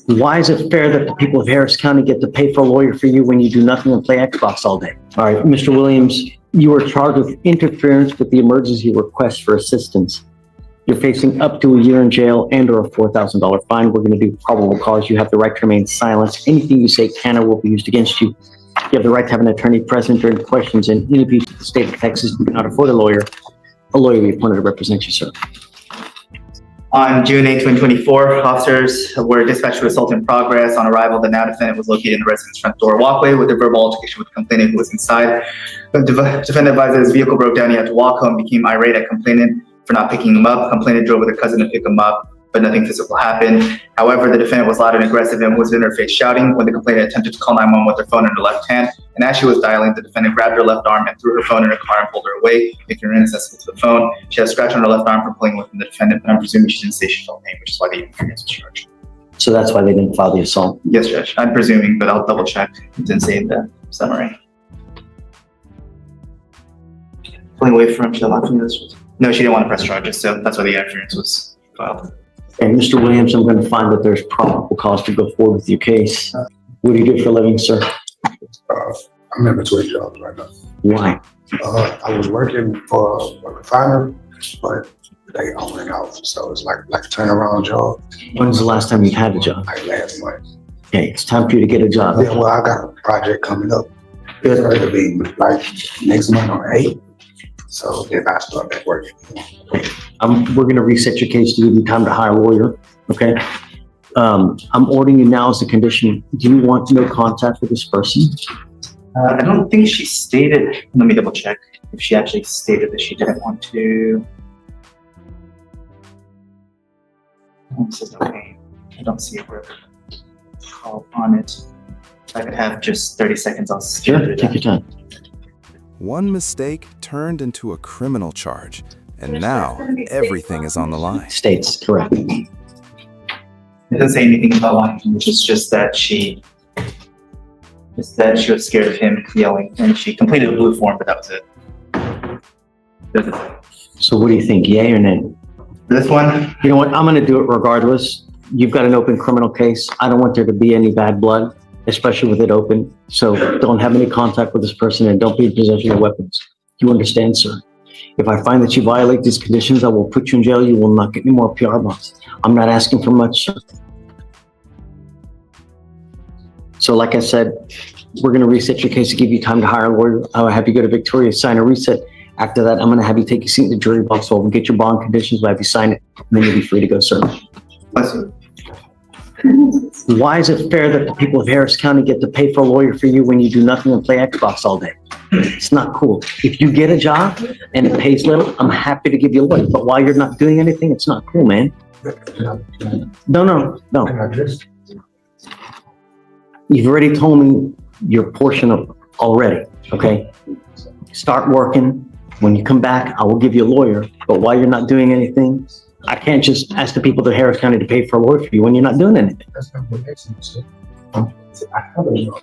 Why is it fair that the people of Harris County get to pay for a lawyer for you when you do nothing and play Xbox all day? All right, Mr. Williams, you are charged with interference with the emergency request for assistance. You're facing up to a year in jail and or a $4,000 fine. We're going to do probable cause. You have the right to remain silent. Anything you say can or will be used against you. You have the right to have an attorney present during the questions, and in abuse of the state of Texas, you cannot afford a lawyer will be appointed to represent you, sir. On June 8, 2024, officers were dispatched to assault in progress. On arrival, the now defendant was located in the resident's front door walkway with a verbal altercation with the complainant who was inside. The defendant advised that his vehicle broke down. He had to walk home, became irate at complainant for not picking him up. Complainant drove with a cousin to pick him up, but nothing physical happened. However, the defendant was loud and aggressive and was in her face shouting when the complainant attempted to call 911 with her phone in her left hand. And as she was dialing, the defendant grabbed her left arm and threw her phone in her car and pulled her away, making her inaccessible to the phone. She had a scratch on her left arm from pulling away from the defendant, but I'm presuming she didn't say she felt pain, which is why the interference was charged. So that's why they didn't file the assault? Yes, Judge. I'm presuming, but I'll double check. It didn't say in the summary. Pulling away from, she allowed from this. No, she didn't want to press charges, so that's why the interference was filed. And Mr. Williams, I'm going to find that there's probable cause to go forward with your case. What do you do for a living, sir? I'm in between jobs right now. Why? I was working for a refiner, but they own it out, so it's like a turnaround job. When's the last time you had a job? Like last month. Okay, it's time for you to get a job. Yeah, well, I got a project coming up. It'll be like next month on 8th. So then I start back working. We're going to reset your case to give you time to hire a lawyer. Okay. I'm ordering you now as a condition. Do you want no contact with this person? I don't think she stated, let me double check if she actually stated that she didn't want to. This is okay. I don't see a word call on it. If I could have just 30 seconds, I'll Sure, take your time. One mistake turned into a criminal charge, and now everything is on the line. States, correct. It doesn't say anything about lying, which is just that she was scared of him yelling, and she completed a blue form, but that was it. Doesn't say. So what do you think, yay or nay? This one, You know what, I'm going to do it regardless. You've got an open criminal case. I don't want there to be any bad blood, especially with it open. So don't have any contact with this person and don't be in possession of weapons. You understand, sir? If I find that you violate these conditions, I will put you in jail. You will not get any more PR bonds. I'm not asking for much, sir. So like I said, we're going to reset your case to give you time to hire a lawyer. I'll have you go to Victoria, sign a reset. After that, I'm going to have you take your seat in the jury box. So we'll get your bond conditions. We'll have you sign it, and then you'll be free to go, sir. listen, Why is it fair that the people of Harris County get to pay for a lawyer for you when you do nothing and play Xbox all day? It's not cool. If you get a job and it pays little, I'm happy to give you a lawyer. But while you're not doing anything, it's not cool, man. No. You've already told me your portion of already, okay? Start working. When you come back, I will give you a lawyer. But while you're not doing anything, I can't just ask the people of Harris County to pay for a lawyer for you when you're not doing anything. That's not what makes sense. I have a job,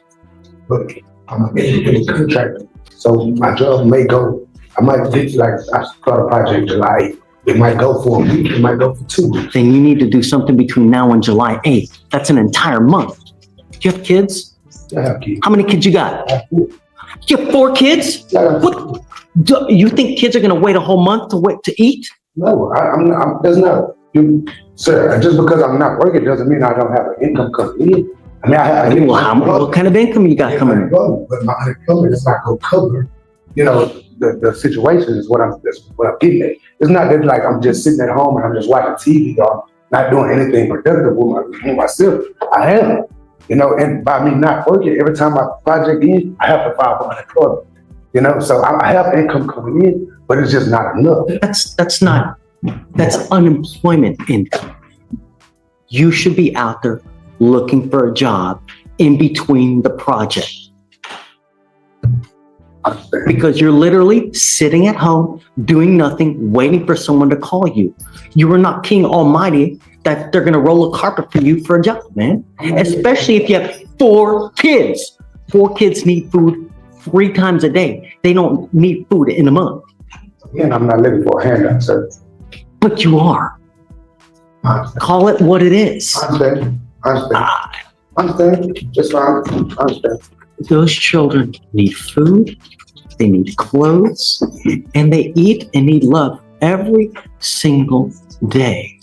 but I'm a contractor. So my job may go, I might get like, I start a project July 8th. It might go for a week, it might go for 2 weeks. Then you need to do something between now and July 8th. That's an entire month. Do you have kids? I have kids. How many kids you got? I have 4. You have 4 kids? What? You think kids are gonna wait a whole month to eat? No, there's not, sir, just because I'm not working doesn't mean I don't have an income coming in. I mean, I have. Well, what kind of income you got coming in? But my unemployment is not gonna cover, the situation is that's what I'm getting at. It's not that like I'm just sitting at home and I'm just watching TV or not doing anything productive with myself. I am, and by me not working, every time my project ends, I have to file for unemployment. So I have income coming in, but it's just not enough. That's unemployment income. You should be out there looking for a job in between the project. Because you're literally sitting at home, doing nothing, waiting for someone to call you. You are not King Almighty that they're gonna roll a carpet for you for a job, man. Especially if you have 4 kids. 4 kids need food 3 times a day. They don't need food in a month. Again, I'm not looking for a handout, sir. But you are. Call it what it is. I understand. I understand. Just fine. I understand. Those children need food, they need clothes, and they eat and need love every single day.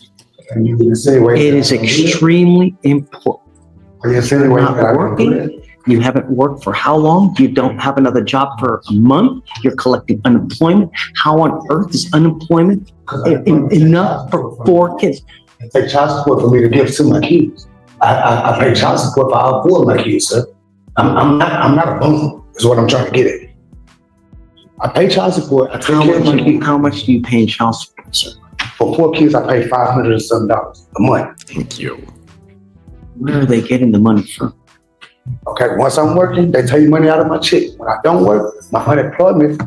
And you insinuate It is extremely important. Are you You're insinuating not that I can do that? working. You haven't worked for how long? You don't have another job for a month. You're collecting unemployment. How on earth is unemployment enough for 4 kids? I take child support for me to give to my kids. I pay child support for all 4 of my kids, sir. I'm not a bum, is what I'm trying to get at. I pay child support. I take care of my kids. How much do you pay in child support, sir? For 4 kids, I pay $500 and some dollars a month. Thank you. Where are they getting the money from? Okay, once I'm working, they take money out of my check. When I don't work, my unemployment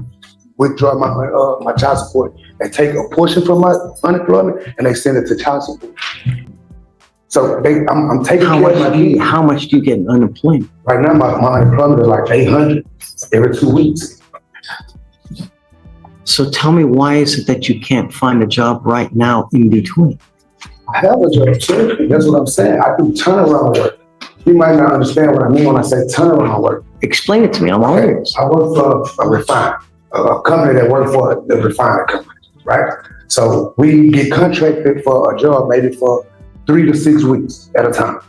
withdraw my child support. They take a portion from my unemployment and they send it to child support. So I'm taking care of my kids. How much do you get in unemployment? Right now, my unemployment is like $800 every 2 weeks. So tell me, why is it that you can't find a job right now in between? I have a job, sir. That's what I'm saying. I do turnaround work. You might not understand what I mean when I say turnaround work. Explain it to me. I'm all ears. I work for a refiner, a company that works for the refiner company, right? So we get contracted for a job maybe for 3 to 6 weeks at a time,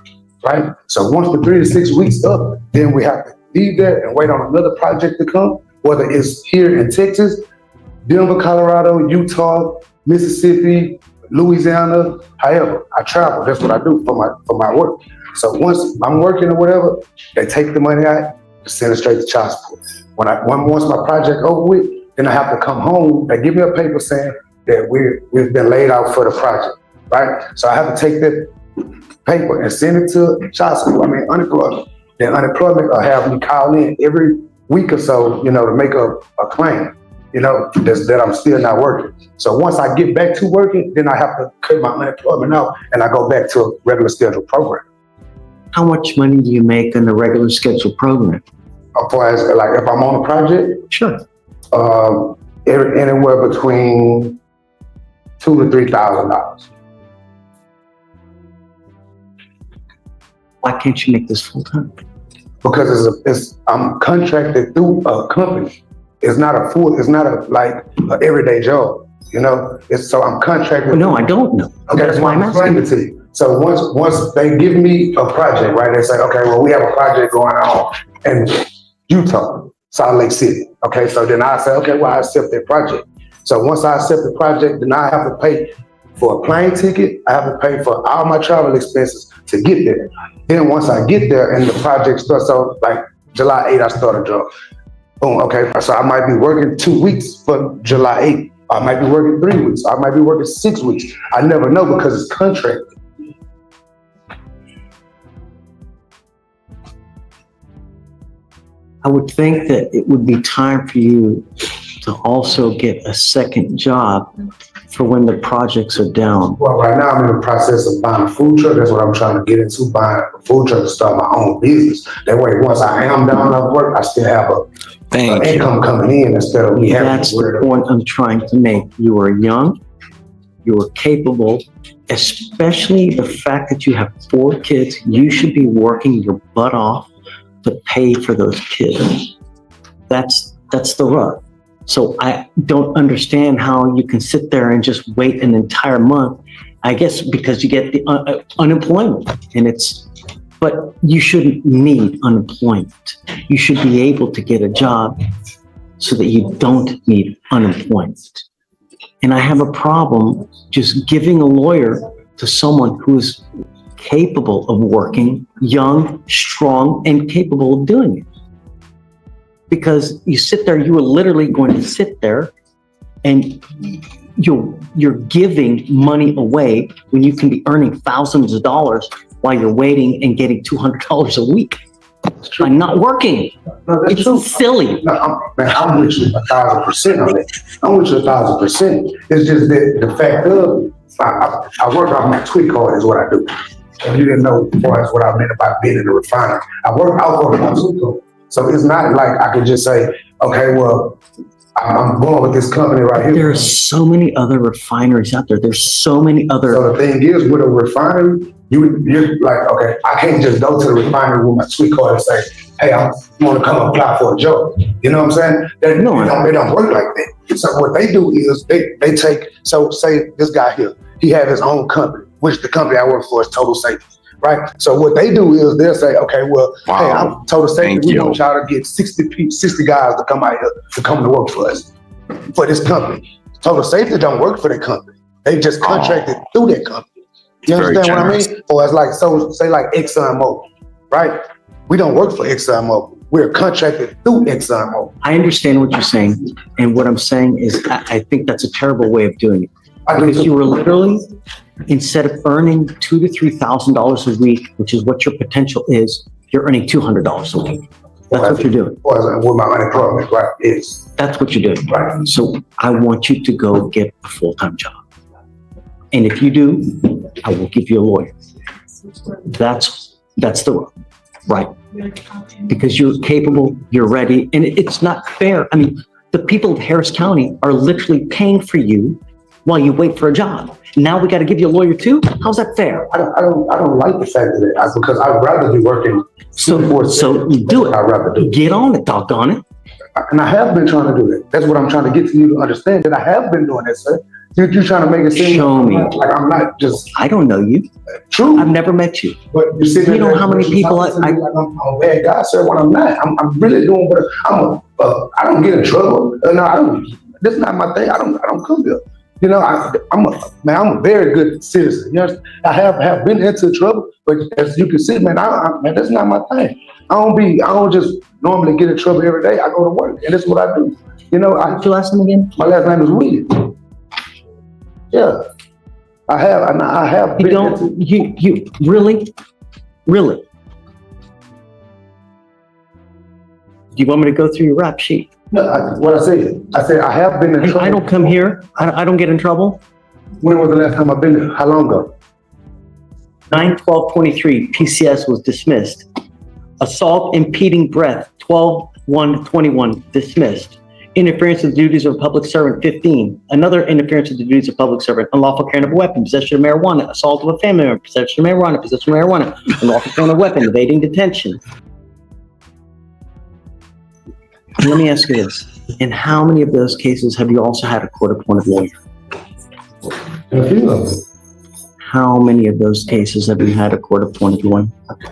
right? So once the 3 to 6 weeks up, then we have to leave there and wait on another project to come, whether it's here in Texas, Denver, Colorado, Utah, Mississippi, Louisiana, however, I travel. That's what I do for my work. So once I'm working or whatever, they take the money out, send it straight to child support. Once my project over with, then I have to come home. They give me a paper saying that we've been laid out for the project, right? So I have to take that paper and send it to child support. Unemployment. Then unemployment will have me call in every week or so, to make a claim, that I'm still not working. So once I get back to working, then I have to cut my unemployment out and I go back to a regular scheduled program. How much money do you make in the regular scheduled program? As far as like if I'm on a project, Sure. Anywhere between $2,000 to $3,000. Why can't you make this full time? Because I'm contracted through a company. It's not an everyday job. So I'm contracted. No, I don't know. Okay, that's why I'm explaining it to you. So once they give me a project, right? They say, okay, well, we have a project going on in Utah, Salt Lake City. Okay, so then I say, okay, well, I accept that project. So once I accept the project, then I have to pay for a plane ticket. I have to pay for all my travel expenses to get there. Then once I get there and the project starts, so like July 8th, I start a job. Boom, okay, so I might be working 2 weeks for July 8th. I might be working 3 weeks. I might be working 6 weeks. I never know because it's contracted. I would think that it would be time for you to also get a second job for when the projects are down. Well, right now I'm in the process of buying a food truck. That's what I'm trying to get into, buying a food truck to start my own business. That way, once I am down off work, I still have an income coming in instead of me having That's the point I'm trying to make. You are young, you are capable, especially the fact that you have 4 kids. You should be working your butt off to pay for those kids. That's the rub. So I don't understand how you can sit there and just wait an entire month. I guess because you get the unemployment, but you shouldn't need unemployment. You should be able to get a job so that you don't need unemployment. And I have a problem just giving a lawyer to someone who is capable of working, young, strong, and capable of doing it. Because you sit there, you are literally going to sit there and you're giving money away when you can be earning thousands of dollars while you're waiting and getting $200 a week. I'm not working. No, that's It's true. silly. No, I'm with you 1,000% on it. I'm with you 1,000%. It's just that the fact of I work off my tweet card is what I do. If you didn't know as far as what I meant about being in the refiner, I work out of my tweet card. So it's not like I can just say, okay, well, I'm going with this company right here. There are so many other refineries out there. There's so many other. So the thing is, with a refinery, You're like, okay, I can't just go to the refinery with my sweet card and say, hey, I want to come apply for a job. You know what I'm saying? They don't work like that. So what they do is they take, so say this guy here, he has his own company, which the company I work for is Total Safety, right? So what they do is they'll say, okay, well, hey, I'm Total Safety. We want y'all to get 60 guys to come out here to come to work for us, for this company. Total Safety don't work for their company. They just contracted through their company. You understand what I mean? Or it's like, so say like ExxonMobil, right? We don't work for ExxonMobil. We're contracted through ExxonMobil. I understand what you're saying. And what I'm saying is I think that's a terrible way of doing it. Because you were literally, instead of earning $2,000 to $3,000 a week, which is what your potential is, you're earning $200 a week. That's what you're doing. With my unemployment, right? That's what you're doing. Right. So I want you to go get a full-time job. And if you do, I will give you a lawyer. That's the right. Because you're capable, you're ready, and it's not fair. I mean, the people of Harris County are literally paying for you while you wait for a job. Now we got to give you a lawyer too? How's that fair? I don't like the fact of that because I'd rather be working. So you do it. I'd rather do it. Get on it, doggone it. And I have been trying to do that. That's what I'm trying to get to you to understand, that I have been doing that, sir. You're trying to make it seem Show me. like I'm not just. I don't know you. True. I've never met you. But you see, You know how many people like I'm a bad guy, sir, when I'm not. I'm really doing what I don't get in trouble. No, I don't. This is not my thing. I don't come here. You know, I'm a very good citizen. You know, I have been into trouble, but as you can see, man, that's not my thing. I don't just normally get in trouble every day. I go to work, and that's what I do. You know, What's your last name again? My last name is Williams. Yeah, I have. You don't. You really. Do you want me to go through your rap sheet? No, what I said I have been in trouble. I don't come here. I don't get in trouble. When was the last time I've been there? How long ago? 9/12/23, PCS was dismissed. Assault, impeding breath, 12/1/21, dismissed. Interference with the duties of a public servant, 15. Another interference with the duties of a public servant, unlawful carrying of a weapon, possession of marijuana, assault of a family member, possession of marijuana, unlawful carrying of a weapon, evading detention. Let me ask you this. In how many of those cases have you also had a court-appointed lawyer? In a few of them. How many of those cases have you had a court-appointed lawyer?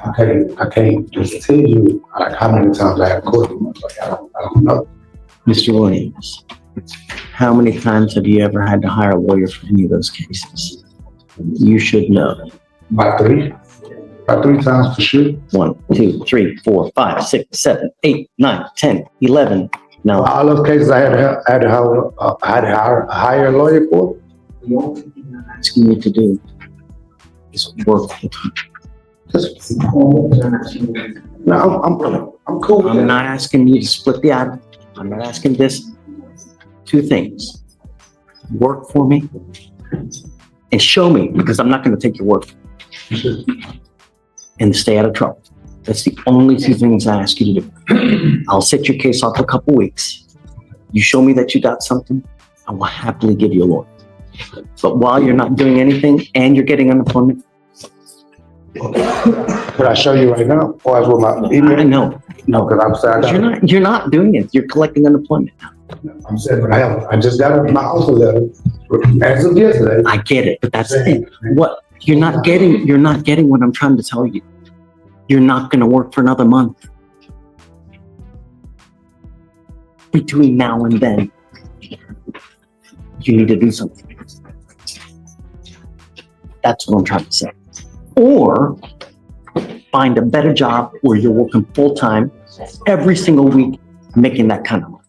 I can't just tell you like how many times I have court. Like, I don't know. Mr. Williams, how many times have you ever had to hire a lawyer for any of those cases? You should know. About three times for sure. 1, 2, 3, 4, 5, 6, 7, 8, 9, 10, 11. Now, All those cases I had to hire a lawyer for. the only thing I'm asking you to do is work full time. No, I'm cool with I'm that. not asking you to split the ad. I'm not asking this. 2 things. Work for me and show me, because I'm not going to take your word for it. And stay out of trouble. That's the only 2 things I ask you to do. I'll set your case off a couple weeks. You show me that you got something, I will happily give you a lawyer. But while you're not doing anything and you're getting unemployment, Could I show you right now? Or as with my email? no, Because I'm saying you're not doing it. You're collecting unemployment. I'm saying, but I just got my offer letter as of yesterday. I get it, but that's it. What you're not getting what I'm trying to tell you. You're not going to work for another month. Between now and then, you need to do something. That's what I'm trying to say. Or find a better job where you're working full time every single week, making that kind of money.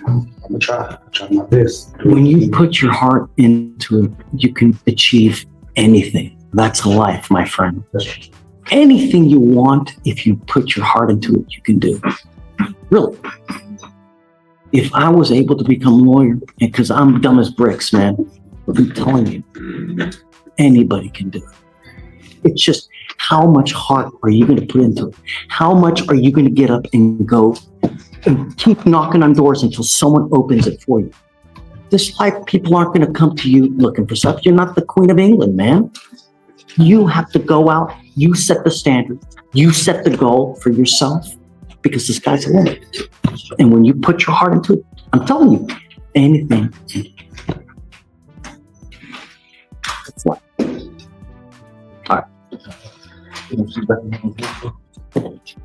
I'm gonna try my best. When you put your heart into it, you can achieve anything. That's life, my friend. Anything you want, if you put your heart into it, you can do. Really. If I was able to become a lawyer, because I'm dumb as bricks, man, I'm telling you, anybody can do it. It's just how much heart are you going to put into it? How much are you going to get up and go and keep knocking on doors until someone opens it for you? this life, people aren't going to come to you looking for stuff. You're not the Queen of England, man. You have to go out, you set the standard, you set the goal for yourself, because the sky's the limit. And when you put your heart into it, I'm telling you, anything. That's what. All right.